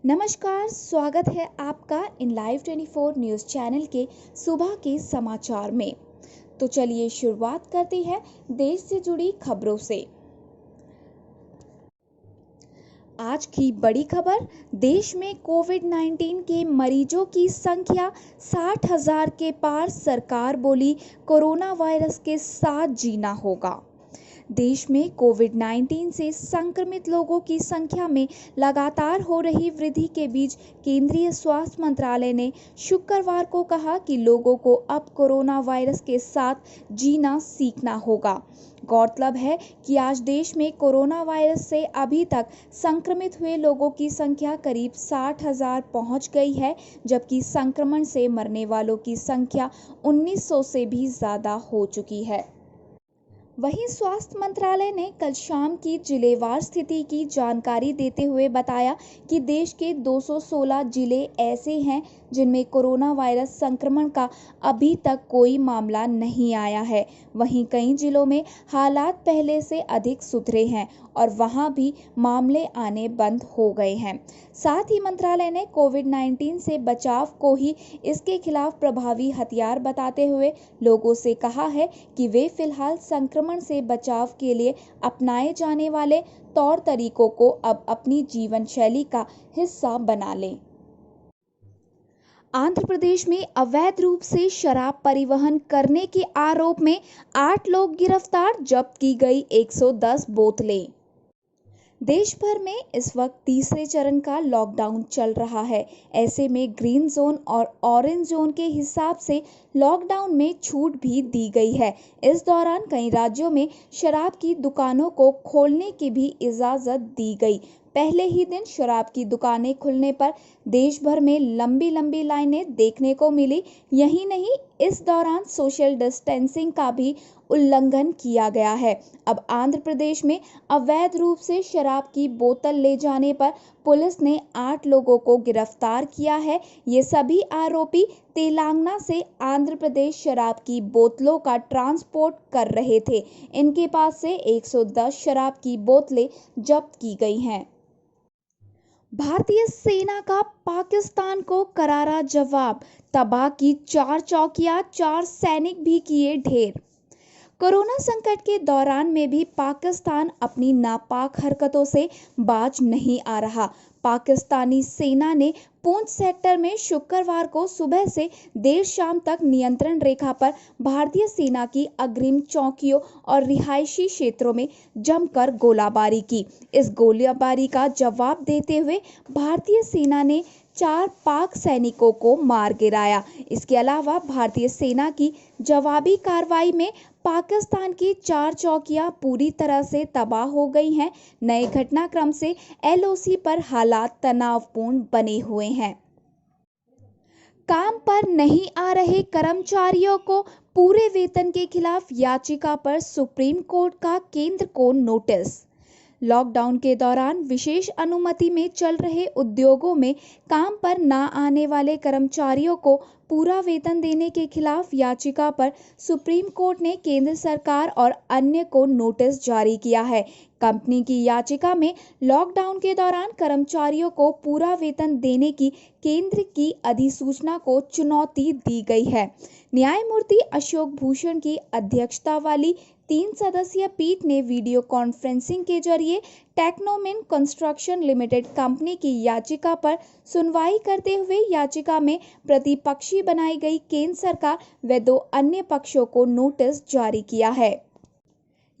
नमस्कार, स्वागत है आपका इन लाइव 24 न्यूज़ चैनल के सुबह के समाचार में। तो चलिए शुरुआत करते हैं देश से जुड़ी खबरों से। आज की बड़ी खबर, देश में कोविड-19 के मरीजों की संख्या 60,000 के पार। सरकार बोली कोरोना वायरस के साथ जीना होगा। देश में कोविड-19 से संक्रमित लोगों की संख्या में लगातार हो रही वृद्धि के बीच केंद्रीय स्वास्थ्य मंत्रालय ने शुक्रवार को कहा कि लोगों को अब कोरोना वायरस के साथ जीना सीखना होगा। गौरतलब है कि आज देश में कोरोना वायरस से अभी तक संक्रमित हुए लोगों की संख्या करीब 60,000 पहुंच गई है, जबकि संक्रमण से मरने वालों की संख्या 1900 से भी ज़्यादा हो चुकी है। वहीं स्वास्थ्य मंत्रालय ने कल शाम की जिलेवार स्थिति की जानकारी देते हुए बताया कि देश के 216 जिले ऐसे हैं जिनमें कोरोना वायरस संक्रमण का अभी तक कोई मामला नहीं आया है। वहीं कई जिलों में हालात पहले से अधिक सुधरे हैं और वहां भी मामले आने बंद हो गए हैं। साथ ही मंत्रालय ने कोविड-19 से बचाव को ही इसके खिलाफ प्रभावी हथियार बताते हुए लोगों से कहा है कि वे फिलहाल संक्रमण से बचाव के लिए अपनाए जाने वाले तौर तरीकों को अब अपनी जीवन शैली का हिस्सा बना लें। आंध्र प्रदेश में अवैध रूप से शराब परिवहन करने के आरोप में 8 लोग गिरफ्तार, जब्त की गई 110 बोतलें। देश भर में इस वक्त तीसरे चरण का लॉकडाउन चल रहा है। ऐसे में ग्रीन जोन और ऑरेंज जोन के हिसाब से लॉकडाउन में छूट भी दी गई है। इस दौरान कई राज्यों में शराब की दुकानों को खोलने की भी इजाज़त दी गई। पहले ही दिन शराब की दुकानें खुलने पर देश भर में लंबी लंबी लाइनें देखने को मिली। यही नहीं, इस दौरान सोशल डिस्टेंसिंग का भी उल्लंघन किया गया है। अब आंध्र प्रदेश में अवैध रूप से शराब की बोतल ले जाने पर पुलिस ने 8 लोगों को गिरफ्तार किया है। ये सभी आरोपी तेलंगाना से आंध्र प्रदेश शराब की बोतलों का ट्रांसपोर्ट कर रहे थे। इनके पास से 110 शराब की बोतलें जब्त की गई हैं। भारतीय सेना का पाकिस्तान को करारा जवाब, तबाह की 4 चौकियां, 4 सैनिक भी किए ढेर। कोरोना संकट के दौरान में भी पाकिस्तान अपनी नापाक हरकतों से बाज नहीं आ रहा। पाकिस्तानी सेना ने पूंछ सेक्टर में शुक्रवार को सुबह से देर शाम तक नियंत्रण रेखा पर भारतीय सेना की अग्रिम चौकियों और रिहायशी क्षेत्रों में जमकर गोलाबारी की। इस गोलीबारी का जवाब देते हुए भारतीय सेना ने 4 पाक सैनिकों को मार गिराया। इसके अलावा भारतीय सेना की जवाबी कार्रवाई में पाकिस्तान की 4 चौकियां पूरी तरह से तबाह हो गई हैं। नए घटनाक्रम से एलओसी पर हालात तनावपूर्ण बने हुए हैं। काम पर नहीं आ रहे कर्मचारियों को पूरे वेतन के खिलाफ याचिका पर सुप्रीम कोर्ट का केंद्र को नोटिस। लॉकडाउन के दौरान विशेष अनुमति में चल रहे उद्योगों में काम पर न आने वाले कर्मचारियों को पूरा वेतन देने के खिलाफ याचिका पर सुप्रीम कोर्ट ने केंद्र सरकार और अन्य को नोटिस जारी किया है। कंपनी की याचिका में लॉकडाउन के दौरान कर्मचारियों को पूरा वेतन देने की केंद्र की अधिसूचना को चुनौती दी गई है। न्यायमूर्ति अशोक भूषण की अध्यक्षता वाली 3 सदस्यीय पीठ ने वीडियो कॉन्फ्रेंसिंग के जरिए टेक्नोमिन कंस्ट्रक्शन लिमिटेड कंपनी की याचिका पर सुनवाई करते हुए याचिका में प्रतिपक्षी बनाई गई केंद्र सरकार व 2 अन्य पक्षों को नोटिस जारी किया है।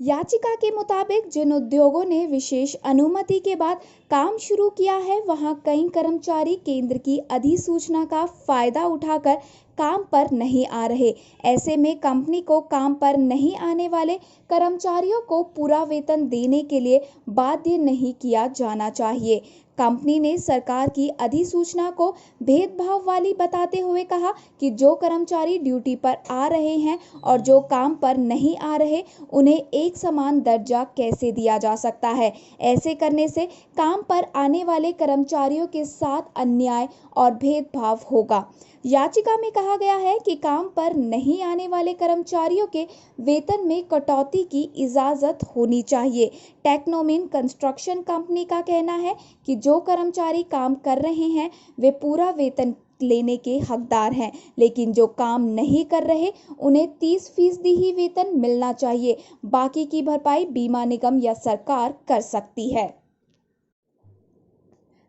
याचिका के मुताबिक जिन उद्योगों ने विशेष अनुमति के बाद काम शुरू किया है, वहां कई कर्मचारी केंद्र की अधिसूचना का फायदा उठाकर काम पर नहीं आ रहे। ऐसे में कंपनी को काम पर नहीं आने वाले कर्मचारियों को पूरा वेतन देने के लिए बाध्य नहीं किया जाना चाहिए। कंपनी ने सरकार की अधिसूचना को भेदभाव वाली बताते हुए कहा कि जो कर्मचारी ड्यूटी पर आ रहे हैं और जो काम पर नहीं आ रहे, उन्हें एक समान दर्जा कैसे दिया जा सकता है। ऐसे करने से काम पर आने वाले कर्मचारियों के साथ अन्याय और भेदभाव होगा। याचिका में कहा गया है कि काम पर नहीं आने वाले कर्मचारियों के वेतन में कटौती की इजाजत होनी चाहिए। टेक्नोमिन कंस्ट्रक्शन कंपनी का कहना है कि जो कर्मचारी काम कर रहे हैं वे पूरा वेतन लेने के हकदार हैं, लेकिन जो काम नहीं कर रहे उन्हें 30% ही वेतन मिलना चाहिए। बाकी की भरपाई बीमा निगम या सरकार कर सकती है।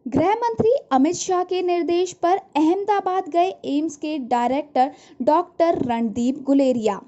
गृह मंत्री अमित शाह के निर्देश पर अहमदाबाद गए एम्स के director doctor Randeep Guleria.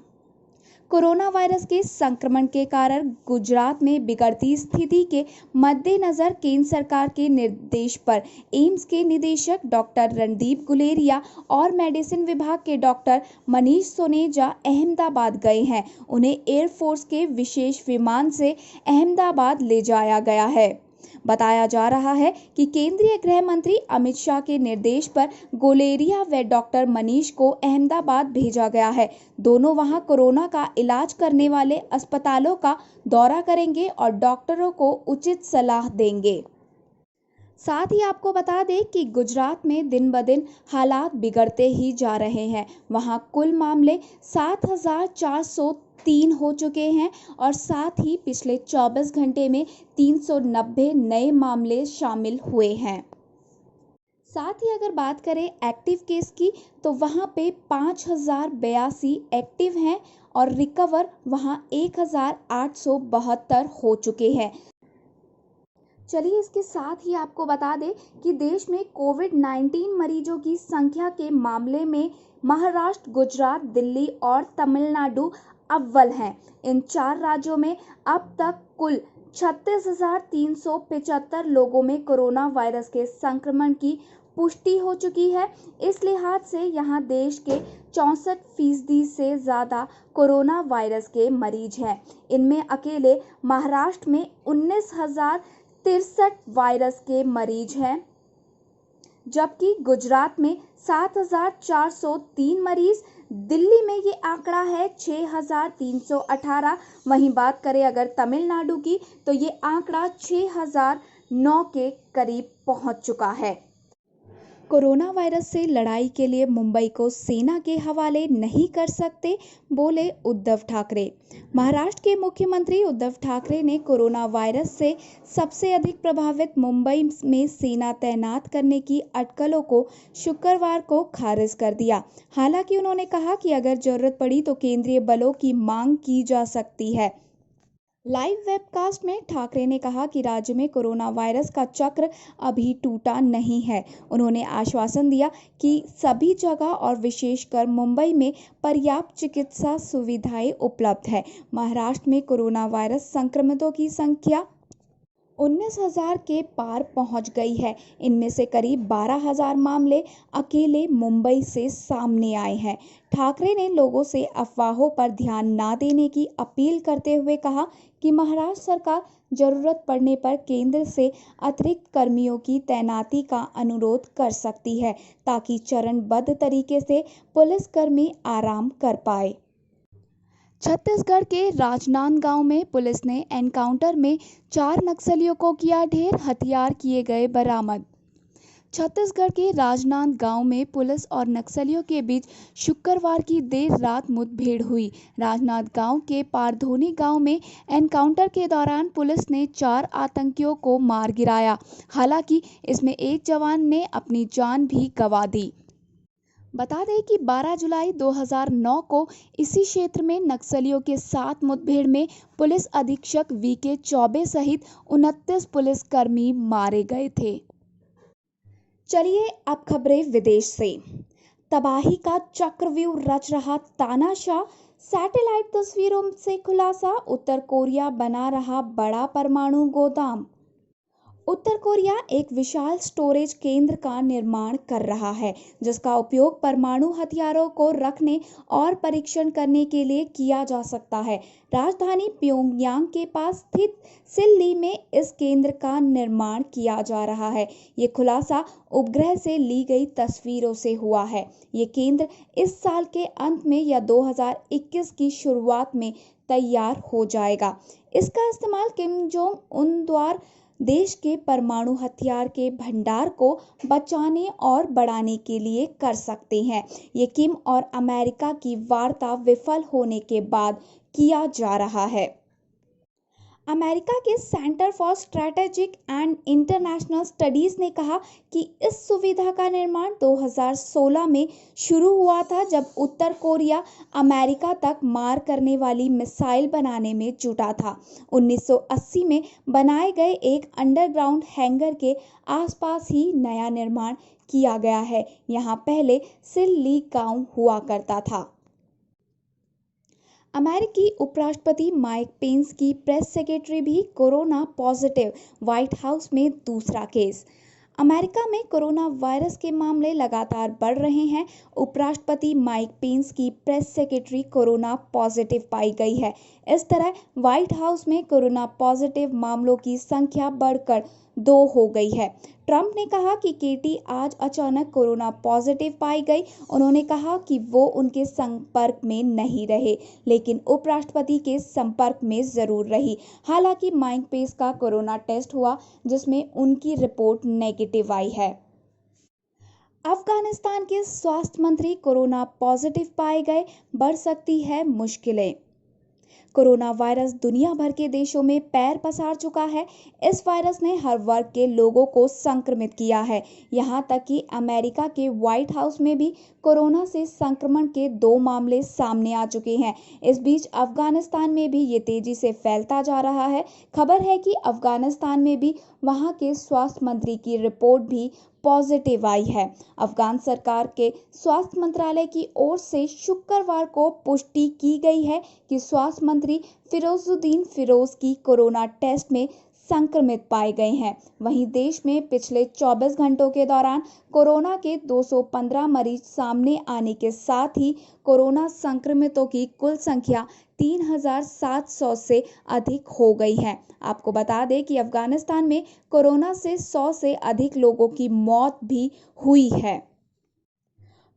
Corona virus के संक्रमण के कारण गुजरात में बिगड़ती स्थिति के मद्देनजर केंद्र सरकार के निर्देश पर एम्स के निदेशक डॉक्टर रणदीप गुलेरिया और मेडिसिन विभाग के डॉक्टर मनीष सोनेजा अहमदाबाद गए हैं। उन्हें एयरफोर्स के विशेष विमान से अहमदाबाद ले जाया गया है। बताया जा रहा है कि केंद्रीय गृह मंत्री अमित शाह के निर्देश पर गुलेरिया व डॉक्टर मनीष को अहमदाबाद भेजा गया है। दोनों वहां कोरोना का इलाज करने वाले अस्पतालों का दौरा करेंगे और डॉक्टरों को उचित सलाह देंगे। साथ ही आपको बता दें कि गुजरात में दिन ब दिन हालात बिगड़ते ही जा रहे हैं। वहां कुल मामले 7,403 हो चुके हैं और साथ ही पिछले 24 घंटे में 390 नए मामले शामिल हुए हैं। साथ ही अगर बात करें एक्टिव केस की तो वहां पे 5,082 एक्टिव हैं और रिकवर वहां 1,872 हो चुके हैं। चलिए इसके साथ ही आपको बता दें कि देश में कोविड-19 मरीजों की संख्या के मामले में महाराष्ट्र, गुजरात, दिल्ली और तमिलनाडु अव्वल हैं। इन 4 राज्यों में अब तक कुल 36,375 लोगों में कोरोना वायरस के संक्रमण की पुष्टि हो चुकी है। इस लिहाज से यहां देश के 64% से ज़्यादा कोरोना वायरस के मरीज हैं। इनमें अकेले महाराष्ट्र में 19,063 वायरस के मरीज हैं, जबकि गुजरात में 7,403 मरीज, दिल्ली में ये आंकड़ा है 6,318। वहीं बात करें अगर तमिलनाडु की तो ये आंकड़ा 6,009 के करीब पहुंच चुका है। कोरोना वायरस से लड़ाई के लिए मुंबई को सेना के हवाले नहीं कर सकते, बोले उद्धव ठाकरे। महाराष्ट्र के मुख्यमंत्री उद्धव ठाकरे ने कोरोना वायरस से सबसे अधिक प्रभावित मुंबई में सेना तैनात करने की अटकलों को शुक्रवार को खारिज कर दिया। हालांकि उन्होंने कहा कि अगर जरूरत पड़ी तो केंद्रीय बलों की मांग की जा सकती है। लाइव वेबकास्ट में ठाकरे ने कहा कि राज्य में कोरोना वायरस का चक्र अभी टूटा नहीं है। उन्होंने आश्वासन दिया कि सभी जगह और विशेषकर मुंबई में पर्याप्त चिकित्सा सुविधाएं उपलब्ध है। महाराष्ट्र में कोरोना वायरस संक्रमितों की संख्या 19,000 के पार पहुंच गई है। इनमें से करीब 12,000 मामले अकेले मुंबई से सामने आए हैं। ठाकरे ने लोगों से अफवाहों पर ध्यान न देने की अपील करते हुए कहा कि महाराष्ट्र सरकार जरूरत पड़ने पर केंद्र से अतिरिक्त कर्मियों की तैनाती का अनुरोध कर सकती है, ताकि चरणबद्ध तरीके से पुलिसकर्मी आराम कर पाए। छत्तीसगढ़ के राजनांदगांव में पुलिस ने एनकाउंटर में 4 नक्सलियों को किया ढेर, हथियार किए गए बरामद। छत्तीसगढ़ के राजनांदगांव में पुलिस और नक्सलियों के बीच शुक्रवार की देर रात मुठभेड़ हुई। राजनांदगांव के पारधोनी गांव में एनकाउंटर के दौरान पुलिस ने 4 आतंकियों को मार गिराया। हालांकि इसमें एक जवान ने अपनी जान भी गंवा दी। बता दें कि 12 जुलाई 2009 को इसी क्षेत्र में नक्सलियों के साथ मुठभेड़ में पुलिस अधीक्षक वीके चौबे सहित 29 पुलिसकर्मी मारे गए थे। चलिए अब खबरें विदेश से। तबाही का चक्रव्यूह रच रहा तानाशाह, सैटेलाइट तस्वीरों से खुलासा, उत्तर कोरिया बना रहा बड़ा परमाणु गोदाम। उत्तर कोरिया एक विशाल स्टोरेज केंद्र का निर्माण कर रहा है, जिसका उपयोग परमाणु हथियारों को रखने और परीक्षण करने के लिए किया जा सकता है। राजधानी प्योंगयांग के पास स्थित सिल्ली में इस केंद्र का निर्माण किया जा रहा है। ये खुलासा उपग्रह से ली गई तस्वीरों से हुआ है। ये केंद्र इस साल के अंत में या 2021 की शुरुआत में तैयार हो जाएगा। इसका इस्तेमाल किम जोंग उन द्वारा देश के परमाणु हथियार के भंडार को बचाने और बढ़ाने के लिए कर सकते हैं। ये किम और अमेरिका की वार्ता विफल होने के बाद किया जा रहा है। अमेरिका के centre for strategic and international studies ने कहा कि इस सुविधा का निर्माण 2016 में शुरू हुआ था, जब उत्तर कोरिया अमेरिका तक मार करने वाली मिसाइल बनाने में जुटा था। 1980 में बनाए गए एक अंडरग्राउंड हैंगर के आसपास ही नया निर्माण किया गया है। यहाँ पहले सिल लीक गांव हुआ करता था। अमेरिकी उपराष्ट्रपति माइक पेंस की प्रेस सेक्रेटरी भी कोरोना पॉजिटिव, व्हाइट हाउस में दूसरा केस। अमेरिका में कोरोना वायरस के मामले लगातार बढ़ रहे हैं। उपराष्ट्रपति माइक पेंस की प्रेस सेक्रेटरी कोरोना पॉजिटिव पाई गई है। इस तरह व्हाइट हाउस में कोरोना पॉजिटिव मामलों की संख्या बढ़कर 2 हो गई है। ट्रंप ने कहा कि केटी आज अचानक कोरोना पॉजिटिव पाई गई। उन्होंने कहा कि वो उनके संपर्क में नहीं रहे, लेकिन उपराष्ट्रपति के संपर्क में जरूर रही। हालांकि माइक पेंस का कोरोना टेस्ट हुआ, जिसमें उनकी रिपोर्ट नेगेटिव आई है। अफगानिस्तान के स्वास्थ्य मंत्री कोरोना पॉजिटिव पाए गए, बढ़ सकती है मुश्किलें। कोरोना वायरस दुनिया भर के देशों में पैर पसार चुका है। इस वायरस ने हर वर्ग के लोगों को संक्रमित किया है। यहाँ तक कि अमेरिका के व्हाइट हाउस में भी कोरोना से संक्रमण के 2 मामले सामने आ चुके हैं। इस बीच अफगानिस्तान में भी ये तेजी से फैलता जा रहा है। खबर है कि अफगानिस्तान में भी वहाँ के स्वास्थ्य मंत्री की रिपोर्ट भी पॉजिटिव आई है। अफगान सरकार के स्वास्थ्य मंत्रालय की ओर से शुक्रवार को पुष्टि की गई है कि स्वास्थ्य मंत्री फिरोजुद्दीन फिरोज की कोरोना टेस्ट में संक्रमित पाए गए हैं। वहीं देश में पिछले 24 घंटों के दौरान कोरोना के 215 मरीज सामने आने के साथ ही कोरोना संक्रमितों की कुल संख्या 3,700 से अधिक हो गई है। आपको बता दें कि अफगानिस्तान में कोरोना से 100 से अधिक लोगों की मौत भी हुई है।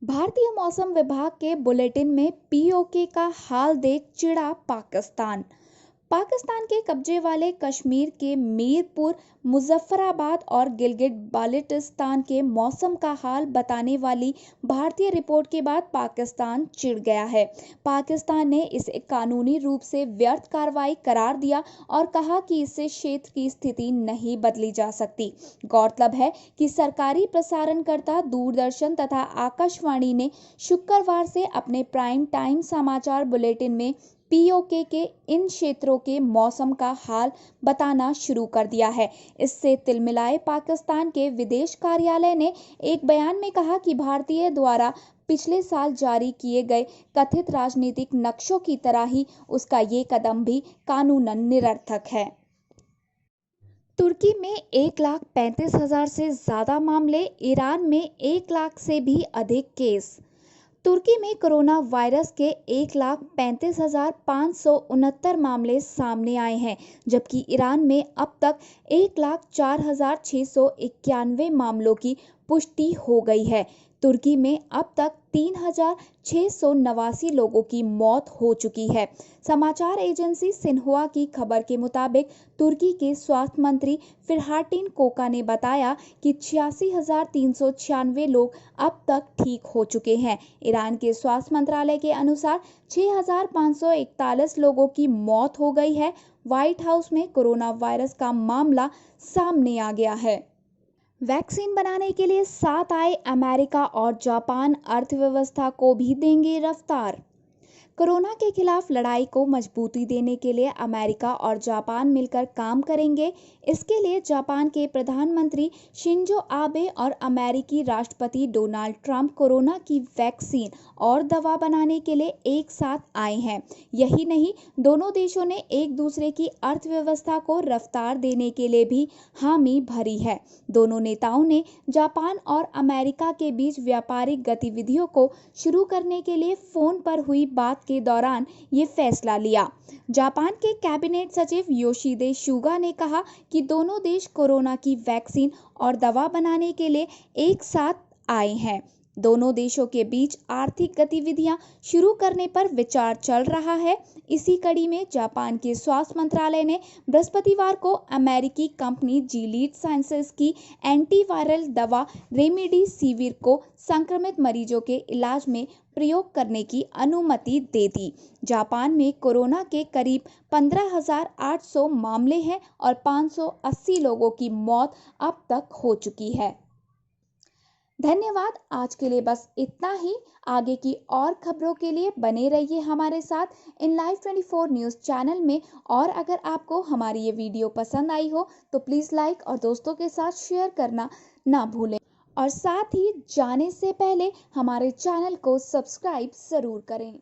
भारतीय मौसम विभाग के बुलेटिन में पीओके का हाल देख चिढ़ा पाकिस्तान। पाकिस्तान के कब्जे वाले कश्मीर के मीरपुर, मुजफ्फराबाद और गिलगिट बाल्टिस्तान के मौसम का हाल बताने वाली भारतीय रिपोर्ट के बाद पाकिस्तान चिढ़ गया है। पाकिस्तान ने इसे कानूनी रूप से व्यर्थ कार्रवाई करार दिया और कहा कि इससे क्षेत्र की स्थिति नहीं बदली जा सकती। गौरतलब है कि सरकारी प्रसारणकर्ता दूरदर्शन तथा आकाशवाणी ने शुक्रवार से अपने प्राइम टाइम समाचार बुलेटिन में पीओके के इन क्षेत्रों के मौसम का हाल बताना शुरू कर दिया है। इससे तिलमिलाए पाकिस्तान के विदेश कार्यालय ने एक बयान में कहा कि भारतीय द्वारा पिछले साल जारी किए गए कथित राजनीतिक नक्शों की तरह ही उसका ये कदम भी कानूनन निरर्थक है। तुर्की में 1,35,000 से ज्यादा मामले, ईरान में 1 लाख से भी अधिक केस। तुर्की में कोरोना वायरस के 1,35,569 मामले सामने आए हैं, जबकि ईरान में अब तक 1,04,691 मामलों की पुष्टि हो गई है। तुर्की में अब तक 3,689 लोगों की मौत हो चुकी है। समाचार एजेंसी सिन्हुआ की खबर के मुताबिक तुर्की के स्वास्थ्य मंत्री फिरहाटिन कोका ने बताया कि 86,396 लोग अब तक ठीक हो चुके हैं। ईरान के स्वास्थ्य मंत्रालय के अनुसार 6,541 लोगों की मौत हो गई है। व्हाइट हाउस में कोरोना वायरस का मामला सामने आ गया है। वैक्सीन बनाने के लिए साथ आए अमेरिका और जापान अर्थव्यवस्था को भी देंगे रफ्तार। कोरोना के खिलाफ लड़ाई को मजबूती देने के लिए अमेरिका और जापान मिलकर काम करेंगे। इसके लिए जापान के प्रधानमंत्री शिंजो आबे और अमेरिकी राष्ट्रपति डोनाल्ड ट्रंप कोरोना की वैक्सीन और दवा बनाने के लिए एक साथ आए हैं। यही नहीं, दोनों देशों ने एक दूसरे की अर्थव्यवस्था को रफ्तार देने के लिए भी हामी भरी है। दोनों नेताओं ने जापान और अमेरिका के बीच व्यापारिक गतिविधियों को शुरू करने के लिए फोन पर हुई बात के दौरान ये फैसला लिया। जापान के कैबिनेट सचिव योशिहिदे सुगा ने कहा कि दोनों देश कोरोना की वैक्सीन और दवा बनाने के लिए एक साथ आए हैं। दोनों देशों के बीच आर्थिक गतिविधियां शुरू करने पर विचार चल रहा है। इसी कड़ी में जापान के स्वास्थ्य मंत्रालय ने बृहस्पतिवार को अमेरिकी कंपनी जीलीड साइंसेज की एंटीवायरल दवा रेमडेसिविर को संक्रमित मरीजों के इलाज में प्रयोग करने की अनुमति दे दी। जापान में कोरोना के करीब 15,800 मामले हैं और 580 लोगों की मौत अब तक हो चुकी है। धन्यवाद। आज के लिए बस इतना ही। आगे की और खबरों के लिए बने रहिए हमारे साथ इन लाइव 24 न्यूज़ चैनल में। और अगर आपको हमारी ये वीडियो पसंद आई हो तो प्लीज़ लाइक और दोस्तों के साथ शेयर करना ना भूलें। और साथ ही जाने से पहले हमारे चैनल को सब्सक्राइब ज़रूर करें।